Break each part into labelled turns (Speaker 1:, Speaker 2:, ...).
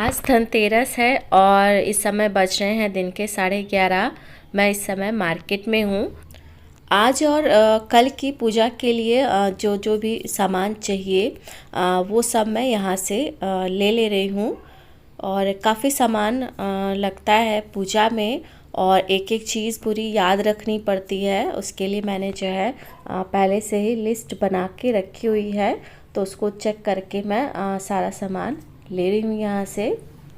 Speaker 1: आज धनतेरस है और इस समय बज रहे हैं दिन के 11:30। मैं इस समय मार्केट में हूँ। आज और कल की पूजा के लिए जो जो भी सामान चाहिए वो सब मैं यहाँ से ले रही हूँ। और काफ़ी सामान लगता है पूजा में और एक एक चीज़ पूरी याद रखनी पड़ती है। उसके लिए मैंने जो है पहले से ही लिस्ट बना के रखी हुई है, तो उसको चेक करके मैं सारा सामान ले रही हूँ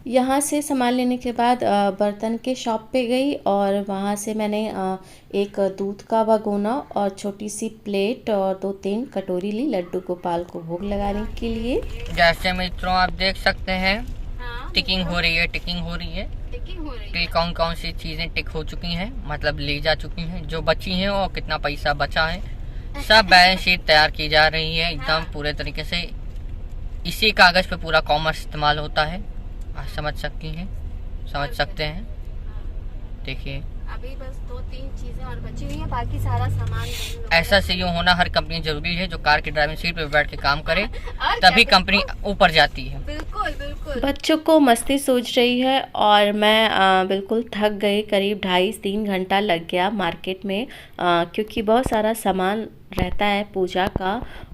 Speaker 1: यहाँ से सामान लेने के बाद बर्तन के शॉप पे गई और वहाँ से मैंने एक दूध का भगोना और छोटी सी प्लेट और 2-3 कटोरी ली लड्डू गोपाल को भोग लगाने के लिए।
Speaker 2: जैसे मित्रों आप देख सकते हैं, टिकिंग हो रही है कि कौन कौन सी चीजें टिक हो चुकी हैं, मतलब ले जा चुकी हैं, जो बची हैं और कितना पैसा बचा है, सब बैलेंस शीट तैयार की जा रही है एकदम पूरे तरीके से। इसी कागज पे पूरा कॉमर्स इस्तेमाल होता है, आप समझ सकते हैं। देखिए
Speaker 1: अभी बस 2-3 चीजें और बची हुई हैं, बाकी सारा सामान
Speaker 2: ऐसा सीईओ होना हर कंपनी जरूरी है, जो कार की ड्राइविंग सीट पे बैठ के काम करे तभी कंपनी ऊपर जाती है।
Speaker 1: बिल्कुल। बच्चों को मस्ती सूझ रही है और मैं बिल्कुल थक गई। करीब 2.5-3 घंटा लग गया मार्केट में, क्योंकि बहुत सारा सामान रहता है पूजा का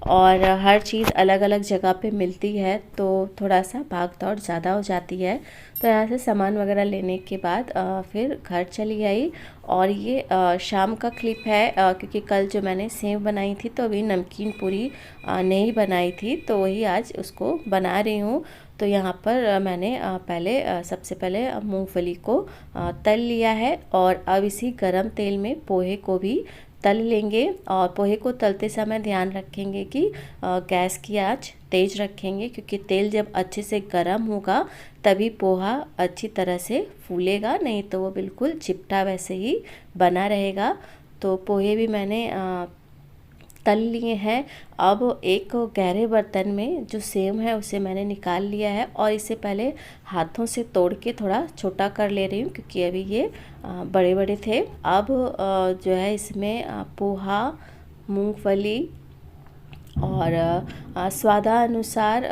Speaker 1: और हर चीज़ अलग अलग जगह पे मिलती है, तो थोड़ा सा भाग दौड़ ज़्यादा हो जाती है। तो यहाँ से सामान वगैरह लेने के बाद फिर घर चली आई। और ये शाम का क्लिप है, क्योंकि कल जो मैंने सेव बनाई थी तो अभी नमकीन पूरी नहीं बनाई थी, तो वही आज उसको बना रही हूँ। तो यहाँ पर मैंने सबसे पहले मूंगफली को तल लिया है और अब इसी गरम तेल में पोहे को भी तल लेंगे। और पोहे को तलते समय ध्यान रखेंगे कि गैस की आंच तेज रखेंगे, क्योंकि तेल जब अच्छे से गर्म होगा तभी पोहा अच्छी तरह से फूलेगा, नहीं तो वो बिल्कुल चिपटा वैसे ही बना रहेगा। तो पोहे भी मैंने तल लिए हैं। अब एक गहरे बर्तन में जो सेव है उसे मैंने निकाल लिया है और इसे पहले हाथों से तोड़ के थोड़ा छोटा कर ले रही हूँ, क्योंकि अभी ये बड़े बड़े थे। अब जो है इसमें पोहा, मूंगफली और स्वादानुसार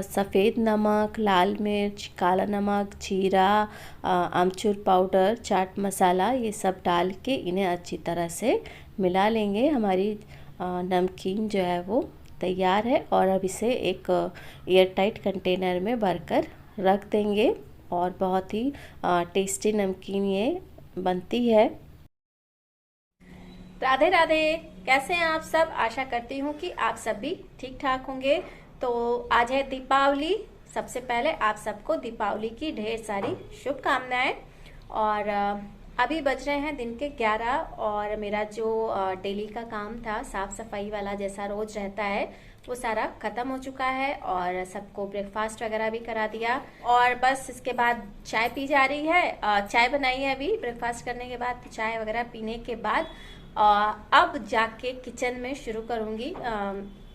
Speaker 1: सफ़ेद नमक, लाल मिर्च, काला नमक, जीरा, आमचूर पाउडर, चाट मसाला, ये सब डाल के इन्हें अच्छी तरह से मिला लेंगे। हमारी नमकीन जो है वो तैयार है और अब इसे एक एयर टाइट कंटेनर में भरकर रख देंगे और बहुत ही टेस्टी नमकीन ये बनती है। राधे राधे, कैसे हैं आप सब? आशा करती हूँ कि आप सब भी ठीक ठाक होंगे। तो आज है दीपावली। सबसे पहले आप सबको दीपावली की ढेर सारी शुभकामनाएं। और अभी बज रहे हैं दिन के 11 और मेरा जो डेली का काम था साफ सफाई वाला जैसा रोज रहता है वो सारा खत्म हो चुका है और सबको ब्रेकफास्ट वगैरह भी करा दिया और बस इसके बाद चाय पी जा रही है। चाय बनाई है अभी ब्रेकफास्ट करने के बाद, चाय वगैरह पीने के बाद अब जाके किचन में शुरू करूंगी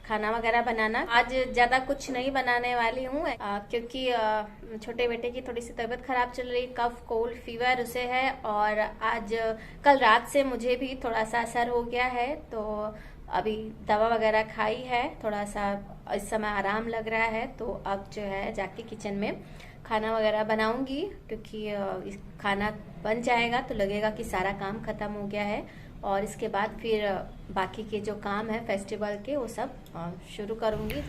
Speaker 1: खाना वगैरह बनाना। आज ज़्यादा कुछ नहीं बनाने वाली हूँ, क्योंकि छोटे बेटे की थोड़ी सी तबीयत खराब चल रही, कफ कोल्ड फीवर उसे है और आज कल रात से मुझे भी थोड़ा सा असर हो गया है, तो अभी दवा वगैरह खाई है, थोड़ा सा इस समय आराम लग रहा है। तो अब जो है जाके किचन में खाना वगैरह बनाऊंगी, क्योंकि खाना बन जाएगा तो लगेगा कि सारा काम खत्म हो गया है और इसके बाद फिर बाकी के जो काम है फेस्टिवल के वो सब शुरू करूँगी।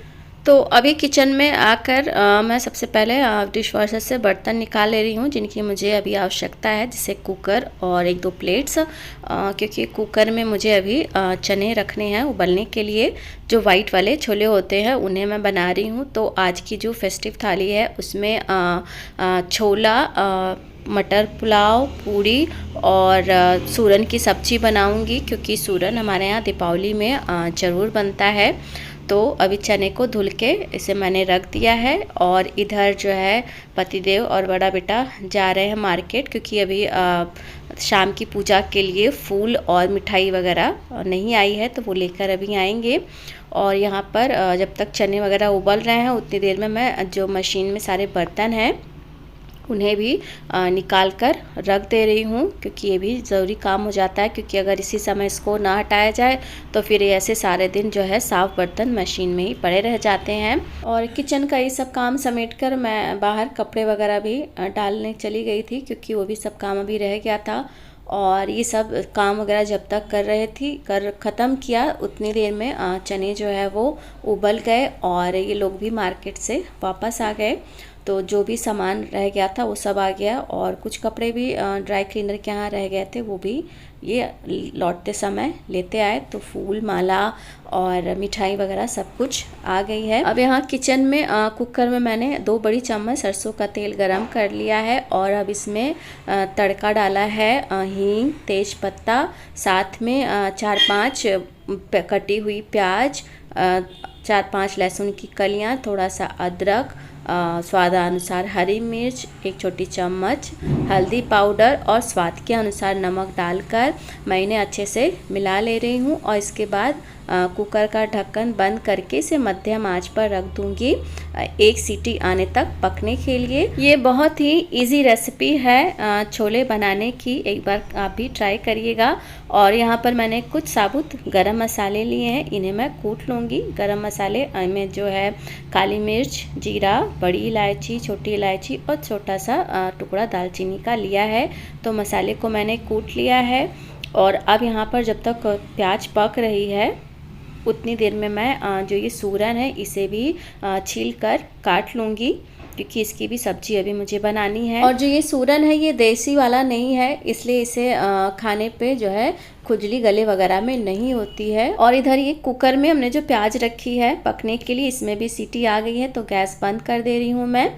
Speaker 1: तो अभी किचन में आकर मैं सबसे पहले डिश वॉशर से बर्तन निकाल ले रही हूँ जिनकी मुझे अभी आवश्यकता है, जैसे कुकर और 1-2 प्लेट्स, क्योंकि कुकर में मुझे अभी चने रखने हैं उबलने के लिए। जो वाइट वाले छोले होते हैं उन्हें मैं बना रही हूँ। तो आज की जो फेस्टिव थाली है उसमें छोला, मटर पुलाव, पूड़ी और सूरन की सब्जी बनाऊंगी, क्योंकि सूरन हमारे यहाँ दीपावली में ज़रूर बनता है। तो अभी चने को धुल के इसे मैंने रख दिया है और इधर जो है पतिदेव और बड़ा बेटा जा रहे हैं मार्केट, क्योंकि अभी शाम की पूजा के लिए फूल और मिठाई वगैरह नहीं आई है, तो वो लेकर अभी आएंगे। और यहाँ पर जब तक चने वगैरह उबल रहे हैं उतनी देर में मैं जो मशीन में सारे बर्तन हैं उन्हें भी निकाल कर रख दे रही हूँ, क्योंकि ये भी ज़रूरी काम हो जाता है। क्योंकि अगर इसी समय इसको ना हटाया जाए तो फिर ऐसे सारे दिन जो है साफ़ बर्तन मशीन में ही पड़े रह जाते हैं। और किचन का ये सब काम समेट कर मैं बाहर कपड़े वगैरह भी डालने चली गई थी, क्योंकि वो भी सब काम अभी रह गया था। और ये सब काम वगैरह जब तक कर रहे थी ख़त्म किया, उतनी देर में चने जो है वो उबल गए और ये लोग भी मार्केट से वापस आ गए। तो जो भी सामान रह गया था वो सब आ गया, और कुछ कपड़े भी ड्राई क्लीनर के यहाँ रह गए थे, वो भी ये लौटते समय लेते आए। तो फूल माला और मिठाई वगैरह सब कुछ आ गई है। अब यहाँ किचन में कुकर में मैंने 2 बड़ी चम्मच सरसों का तेल गरम कर लिया है, और अब इसमें तड़का डाला है हींग, तेज पत्ता, साथ में 4-5 कटी हुई प्याज, 4-5 लहसुन की कलियाँ, थोड़ा सा अदरक, स्वादानुसार हरी मिर्च, 1 छोटी चम्मच हल्दी पाउडर और स्वाद के अनुसार नमक डालकर मैं इन्हें अच्छे से मिला ले रही हूँ। और इसके बाद कुकर का ढक्कन बंद करके इसे मध्यम आंच पर रख दूंगी 1 सीटी आने तक पकने के लिए। ये बहुत ही इजी रेसिपी है छोले बनाने की, एक बार आप भी ट्राई करिएगा। और यहाँ पर मैंने कुछ साबुत गरम मसाले लिए हैं, इन्हें मैं कूट लूँगी। गरम मसाले में जो है काली मिर्च, जीरा, बड़ी इलायची, छोटी इलायची और छोटा सा टुकड़ा दालचीनी का लिया है। तो मसाले को मैंने कूट लिया है। और अब यहाँ पर जब तक प्याज पक रही है उतनी देर में मैं जो ये सूरन है इसे भी छील कर काट लूँगी, क्योंकि इसकी भी सब्जी अभी मुझे बनानी है। और जो ये सूरन है ये देसी वाला नहीं है, इसलिए इसे खाने पे जो है खुजली गले वगैरह में नहीं होती है। और इधर ये कुकर में हमने जो प्याज रखी है पकने के लिए, इसमें भी सीटी आ गई है, तो गैस बंद कर दे रही हूँ मैं।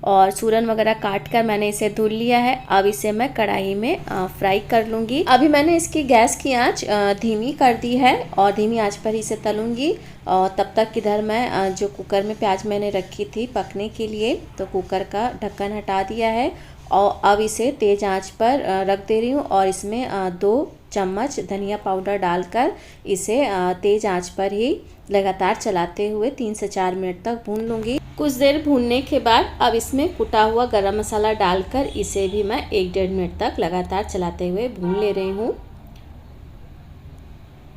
Speaker 1: और सूरन वगैरह काट कर मैंने इसे धुल लिया है। अब इसे मैं कढ़ाई में फ्राई कर लूँगी। अभी मैंने इसकी गैस की आंच धीमी कर दी है और धीमी आंच पर इसे तलूँगी। और तब तक इधर मैं जो कुकर में प्याज मैंने रखी थी पकने के लिए, तो कुकर का ढक्कन हटा दिया है और अब इसे तेज़ आंच पर रख दे रही हूँ। और इसमें 2 चम्मच धनिया पाउडर डालकर इसे तेज़ आंच पर ही लगातार चलाते हुए 3 से 4 मिनट तक भून लूँगी। कुछ देर भूनने के बाद अब इसमें कुटा हुआ गरम मसाला डालकर इसे भी मैं 1-1.5 मिनट तक लगातार चलाते हुए भून ले रही हूँ।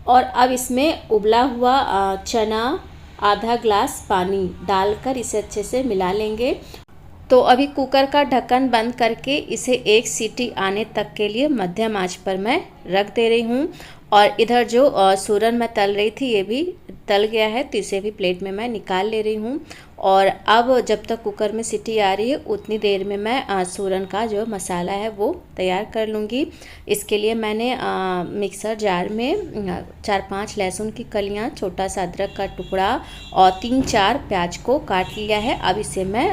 Speaker 1: और अब इसमें उबला हुआ चना, आधा ग्लास पानी डालकर इसे अच्छे से मिला लेंगे। तो अभी कुकर का ढक्कन बंद करके इसे 1 सीटी आने तक के लिए मध्यम आंच पर मैं रख दे रही हूँ। और इधर जो सूरन मैं तल रही थी ये भी तल गया है, तो इसे भी प्लेट में मैं निकाल ले रही हूँ। और अब जब तक कुकर में सीटी आ रही है उतनी देर में मैं सूरन का जो मसाला है वो तैयार कर लूँगी। इसके लिए मैंने मिक्सर जार में 4-5 लहसुन की कलियाँ, छोटा सा अदरक का टुकड़ा और 3-4 प्याज को काट लिया है। अब इसे मैं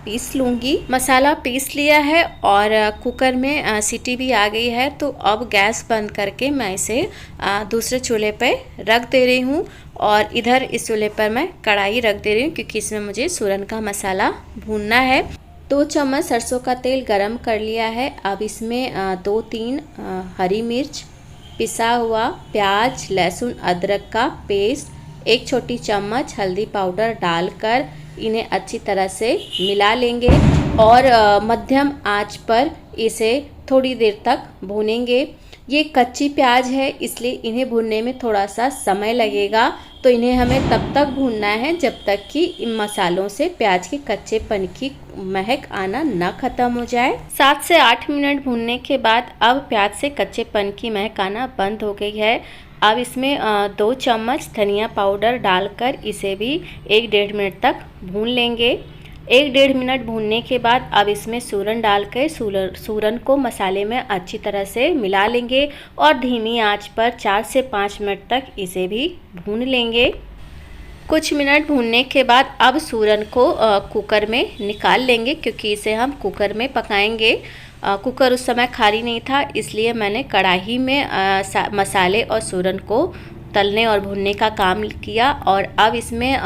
Speaker 1: पीस लूँगी। मसाला पीस लिया है और कुकर में सीटी भी आ गई है, तो अब गैस बंद करके मैं इसे दूसरे चूल्हे पे रख दे रही हूँ। और इधर इस चूल्हे पर मैं कढ़ाई रख दे रही हूँ, क्योंकि इसमें मुझे सूरन का मसाला भूनना है। 2 चम्मच सरसों का तेल गरम कर लिया है। अब इसमें 2-3 हरी मिर्च, पिसा हुआ प्याज, लहसुन अदरक का पेस्ट, 1 छोटी चम्मच हल्दी पाउडर डालकर इन्हें अच्छी तरह से मिला लेंगे। और मध्यम आंच पर इसे थोड़ी देर तक भूनेंगे। ये कच्ची प्याज है, इसलिए इन्हें भूनने में थोड़ा सा समय लगेगा। तो इन्हें हमें तब तक भूनना है जब तक कि इन मसालों से प्याज के कच्चेपन की महक आना न ख़त्म हो जाए। 7 से 8 मिनट भूनने के बाद अब प्याज से कच्चेपन की महक आना बंद हो गई है। अब इसमें 2 चम्मच धनिया पाउडर डालकर इसे भी 1-1.5 मिनट तक भून लेंगे। 1-1.5 मिनट भूनने के बाद अब इसमें सूरन डालकर सूरन को मसाले में अच्छी तरह से मिला लेंगे और धीमी आंच पर 4 से 5 मिनट तक इसे भी भून लेंगे। कुछ मिनट भूनने के बाद अब सूरन को कुकर में निकाल लेंगे, क्योंकि इसे हम कुकर में पकाएंगे। कुकर उस समय खाली नहीं था, इसलिए मैंने कढ़ाई में मसाले और सूरन को तलने और भूनने का काम किया। और अब इसमें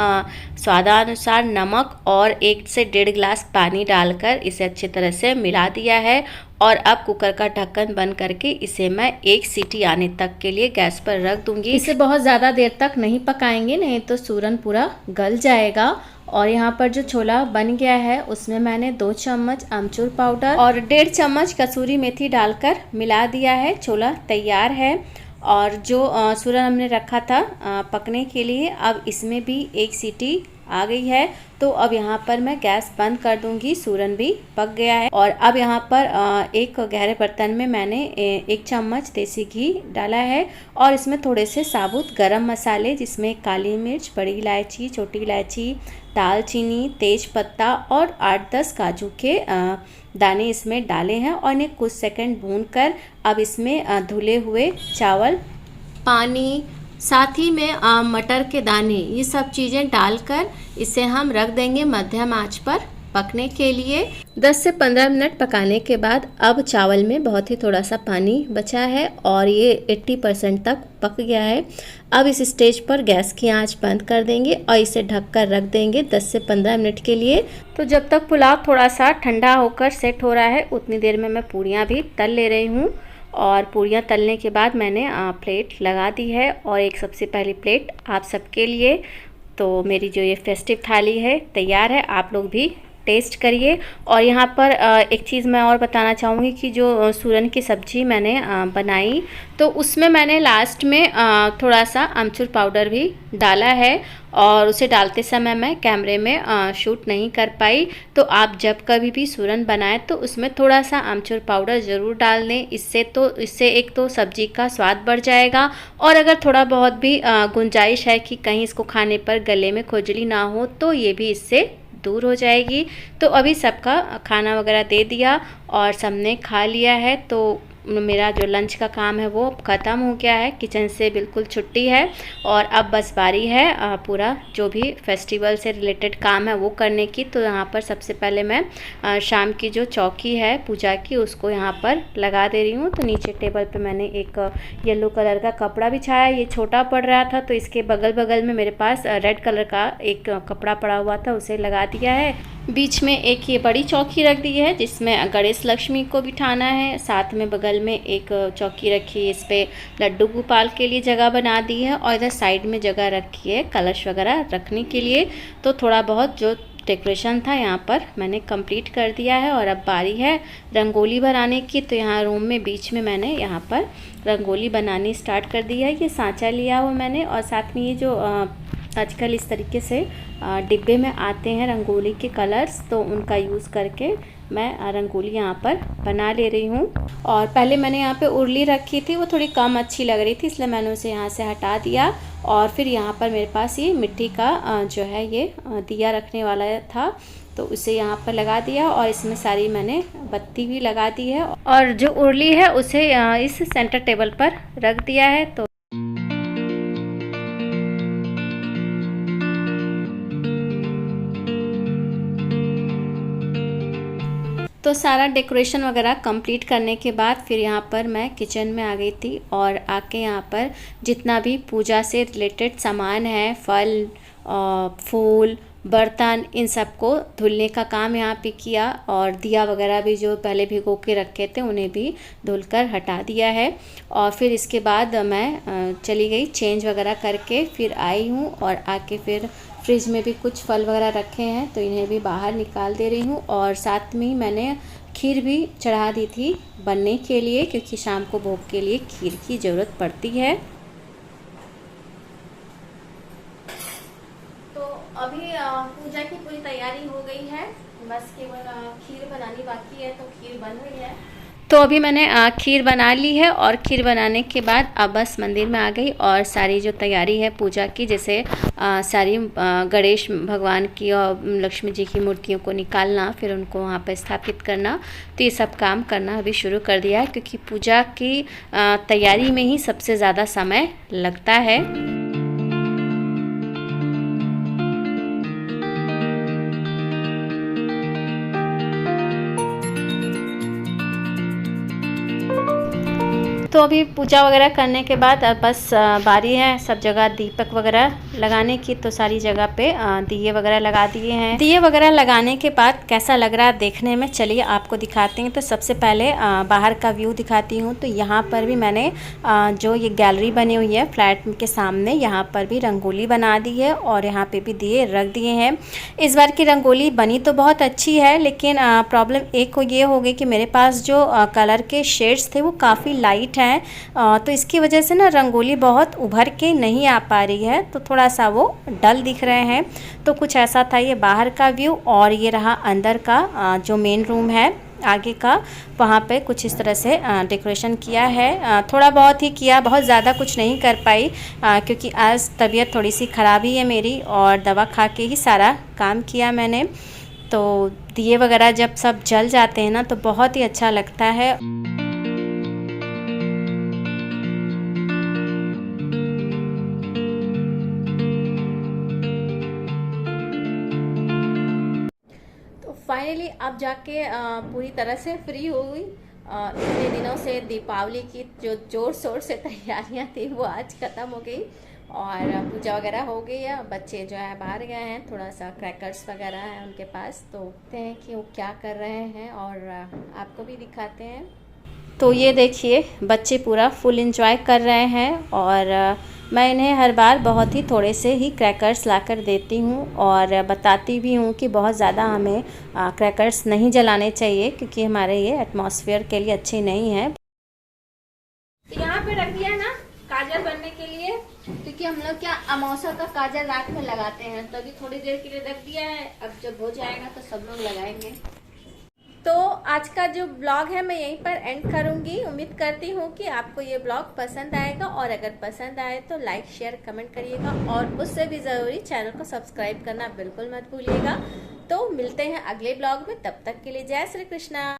Speaker 1: स्वादानुसार नमक और 1 से 1.5 गिलास पानी डालकर इसे अच्छी तरह से मिला दिया है। और अब कुकर का ढक्कन बंद करके इसे मैं 1 सीटी आने तक के लिए गैस पर रख दूंगी। इसे बहुत ज़्यादा देर तक नहीं पकाएंगे, नहीं तो सूरन पूरा गल जाएगा। और यहाँ पर जो छोला बन गया है उसमें मैंने 2 चम्मच अमचूर पाउडर और 1.5 चम्मच कसूरी मेथी डालकर मिला दिया है। छोला तैयार है। और जो सूरन हमने रखा था पकने के लिए, अब इसमें भी 1 सीटी आ गई है। तो अब यहाँ पर मैं गैस बंद कर दूंगी। सूरन भी पक गया है। और अब यहाँ पर एक गहरे बर्तन में मैंने 1 चम्मच देसी घी डाला है और इसमें थोड़े से साबुत गरम मसाले, जिसमें काली मिर्च, बड़ी इलायची, छोटी इलायची, दालचीनी, तेज पत्ता और 8-10 काजू के दाने इसमें डाले हैं। और इन्हें कुछ सेकंड भूनकर अब इसमें धुले हुए चावल, पानी, साथ ही में मटर के दाने, ये सब चीज़ें डालकर इसे हम रख देंगे मध्यम आंच पर पकने के लिए। 10 से 15 मिनट पकाने के बाद अब चावल में बहुत ही थोड़ा सा पानी बचा है और ये 80% तक पक गया है। अब इस स्टेज पर गैस की आंच बंद कर देंगे और इसे ढककर रख देंगे 10 से 15 मिनट के लिए। तो जब तक पुलाव थोड़ा सा ठंडा होकर सेट हो रहा है, उतनी देर में मैं पूरियाँ भी तल ले रही हूँ। और पूरियाँ तलने के बाद मैंने प्लेट लगा दी है। और एक सबसे पहली प्लेट आप सबके लिए। तो मेरी जो ये फेस्टिव थाली है तैयार है, आप लोग भी टेस्ट करिए। और यहाँ पर एक चीज़ मैं और बताना चाहूँगी कि जो सूरन की सब्ज़ी मैंने बनाई, तो उसमें मैंने लास्ट में थोड़ा सा अमचूर पाउडर भी डाला है। और उसे डालते समय मैं कैमरे में शूट नहीं कर पाई। तो आप जब कभी भी सूरन बनाएं तो उसमें थोड़ा सा अमचूर पाउडर ज़रूर डाल दें। इससे एक तो सब्ज़ी का स्वाद बढ़ जाएगा, और अगर थोड़ा बहुत भी गुंजाइश है कि कहीं इसको खाने पर गले में खुजली ना हो, तो ये भी इससे दूर हो जाएगी। तो अभी सबका खाना वगैरह दे दिया और सबने खा लिया है। तो मेरा जो लंच का काम है वो ख़त्म हो गया है, किचन से बिल्कुल छुट्टी है। और अब बस बारी है पूरा जो भी फेस्टिवल से रिलेटेड काम है वो करने की। तो यहाँ पर सबसे पहले मैं शाम की जो चौकी है पूजा की, उसको यहाँ पर लगा दे रही हूँ। तो नीचे टेबल पे मैंने एक येलो कलर का कपड़ा बिछाया, ये छोटा पड़ रहा था तो इसके बगल बगल में मेरे पास रेड कलर का एक कपड़ा पड़ा हुआ था, उसे लगा दिया है। बीच में एक ये बड़ी चौकी रख दी है जिसमें गणेश लक्ष्मी को बिठाना है। साथ में बगल में एक चौकी रखी है, इस पे लड्डू गोपाल के लिए जगह बना दी है। और इधर साइड में जगह रखी है कलश वगैरह रखने के लिए। तो थोड़ा बहुत जो डेकोरेशन था यहाँ पर मैंने कंप्लीट कर दिया है। और अब बारी है रंगोली बनाने की। तो यहाँ रूम में बीच में मैंने यहाँ पर रंगोली बनानी स्टार्ट कर दी है। ये सांचा लिया हुआ मैंने, और साथ में ये जो आजकल इस तरीके से डिब्बे में आते हैं रंगोली के कलर्स, तो उनका यूज़ करके मैं रंगोली यहाँ पर बना ले रही हूँ। और पहले मैंने यहाँ पे उर्ली रखी थी, वो थोड़ी कम अच्छी लग रही थी, इसलिए मैंने उसे यहाँ से हटा दिया। और फिर यहाँ पर मेरे पास ये मिट्टी का जो है ये दिया रखने वाला था, तो उसे यहाँ पर लगा दिया। और इसमें सारी मैंने बत्ती भी लगा दी है। और जो उर्ली है उसे इस सेंटर टेबल पर रख दिया है। तो सारा डेकोरेशन वगैरह कंप्लीट करने के बाद फिर यहाँ पर मैं किचन में आ गई थी। और आके यहाँ पर जितना भी पूजा से रिलेटेड सामान है, फल, फूल, बर्तन, इन सबको धुलने का काम यहाँ पे किया। और दिया वगैरह भी जो पहले भिगो के रखे थे उन्हें भी धुलकर हटा दिया है। और फिर इसके बाद मैं चली गई चेंज वगैरह करके, फिर आई हूँ। और आके फिर फ्रिज में भी कुछ फल वगैरह रखे हैं तो इन्हें भी बाहर निकाल दे रही हूँ। और साथ में ही मैंने खीर भी चढ़ा दी थी बनने के लिए, क्योंकि शाम को भोग के लिए खीर की ज़रूरत पड़ती है। तो अभी पूजा की पूरी तैयारी हो गई है, बस केवल खीर बनानी बाकी है। तो खीर बन रही है। तो अभी मैंने खीर बना ली है। और खीर बनाने के बाद अब बस मंदिर में आ गई और सारी जो तैयारी है पूजा की, जैसे सारी गणेश भगवान की और लक्ष्मी जी की मूर्तियों को निकालना, फिर उनको वहाँ पर स्थापित करना, तो ये सब काम करना अभी शुरू कर दिया है। क्योंकि पूजा की तैयारी में ही सबसे ज़्यादा समय लगता है। तो तो अभी पूजा वगैरह करने के बाद अब बस बारी है सब जगह दीपक वगैरह लगाने की। तो सारी जगह पे दिए वगैरह लगा दिए हैं। दिए वगैरह लगाने के बाद कैसा लग रहा है देखने में, चलिए आपको दिखाते हैं। तो सबसे पहले बाहर का व्यू दिखाती हूँ। तो यहाँ पर भी मैंने जो ये गैलरी बनी हुई है फ्लैट के सामने, यहाँ पर भी रंगोली बना दी है और यहाँ पे भी दिए रख दिए हैं। इस बार की रंगोली बनी तो बहुत अच्छी है, लेकिन प्रॉब्लम एक ये हो गई कि मेरे पास जो कलर के शेड्स थे वो काफ़ी लाइट हैं, तो इसकी वजह से ना रंगोली बहुत उभर के नहीं आ पा रही है, तो थोड़ा सा वो डल दिख रहे हैं। तो कुछ ऐसा था ये बाहर का व्यू। और ये रहा अंदर का जो मेन रूम है आगे का, वहाँ पे कुछ इस तरह से डेकोरेशन किया है। थोड़ा बहुत ही किया, बहुत ज़्यादा कुछ नहीं कर पाई क्योंकि आज तबीयत थोड़ी सी ख़राब ही है मेरी और दवा खा के ही सारा काम किया मैंने। तो दिए वगैरह जब सब जल जाते हैं ना तो बहुत ही अच्छा लगता है। फाइनली अब जाके पूरी तरह से फ्री हो गई। इतने दिनों से दीपावली की जो जोर शोर से तैयारियां थी वो आज ख़त्म हो गई और पूजा वगैरह हो गई है। बच्चे जो है बाहर गए हैं, थोड़ा सा क्रैकर्स वगैरह हैं उनके पास, तो देखते हैं कि वो क्या कर रहे हैं और आपको भी दिखाते हैं। तो ये देखिए बच्चे पूरा फुल एंजॉय कर रहे हैं और मैं इन्हें हर बार बहुत ही थोड़े से ही क्रैकर्स लाकर देती हूँ और बताती भी हूँ कि बहुत ज़्यादा हमें क्रैकर्स नहीं जलाने चाहिए क्योंकि हमारे ये एटमॉस्फेयर के लिए अच्छे नहीं हैं। तो यहाँ पे रख दिया ना काजल बनने के लिए, क्योंकि हम लोग क्या अमावस्या का काजल रात में लगाते हैं, तो अभी थोड़ी देर के लिए रख दिया है। अब जब हो जाएगा तो सब लोग लगाएंगे। तो आज का जो ब्लॉग है मैं यहीं पर एंड करूंगी। उम्मीद करती हूँ कि आपको ये ब्लॉग पसंद आएगा और अगर पसंद आए तो लाइक शेयर कमेंट करिएगा और उससे भी ज़रूरी चैनल को सब्सक्राइब करना बिल्कुल मत भूलिएगा। तो मिलते हैं अगले ब्लॉग में, तब तक के लिए जय श्री कृष्णा।